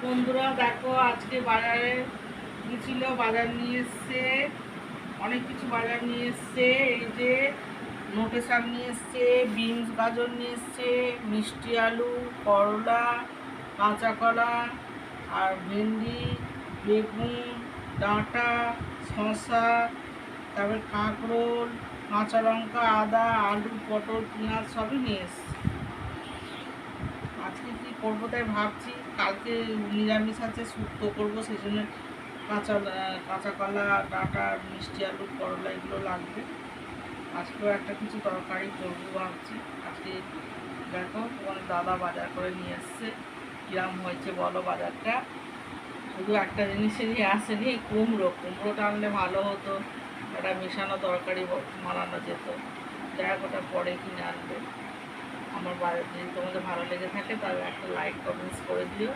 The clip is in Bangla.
বন্ধুরা দেখো আজকে বাজারে গেছিল, বাজার নিয়ে এসছে, অনেক কিছু বাজার নিয়ে এসছে। এই যে নোটে শাক নিয়ে এসছে, বিনস গাজর নিয়ে এসছে, মিষ্টি আলু, করলা, কাঁচা কলা, আর ভেন্ডি, বেগুন, ডাঁটা, শসা, তারপরে কাঁকরোল, কাঁচা লঙ্কা, আদা, আলু, পটল, পেঁয়াজ সবই নিয়ে এসছে। আজকে কী করবো তাই ভাবছি। কালকে নিরামিষ আছে, শুক্তো করবো, সেই জন্য কাঁচা কলা, ডাঁটা, মিষ্টি আলু, করলা এগুলো লাগবে। আজকেও একটা কিছু তরকারি করবো ভাবছি। আজকে দেখো তোমার দাদা বাজার করে নিয়ে এসছে। কিরম হয়েছে বলো বাজারটা? শুধু একটা জিনিসেরই আসেনি, কুমড়োটা আনলে ভালো হতো, একটা মেশানো তরকারি বানানো যেত। যাই ওটা পরে কিনে আনবে। আমার বাড়ি যদি তোমাদের ভালো লেগে থাকে তাহলে একটা লাইক কমেন্টস করে দিও।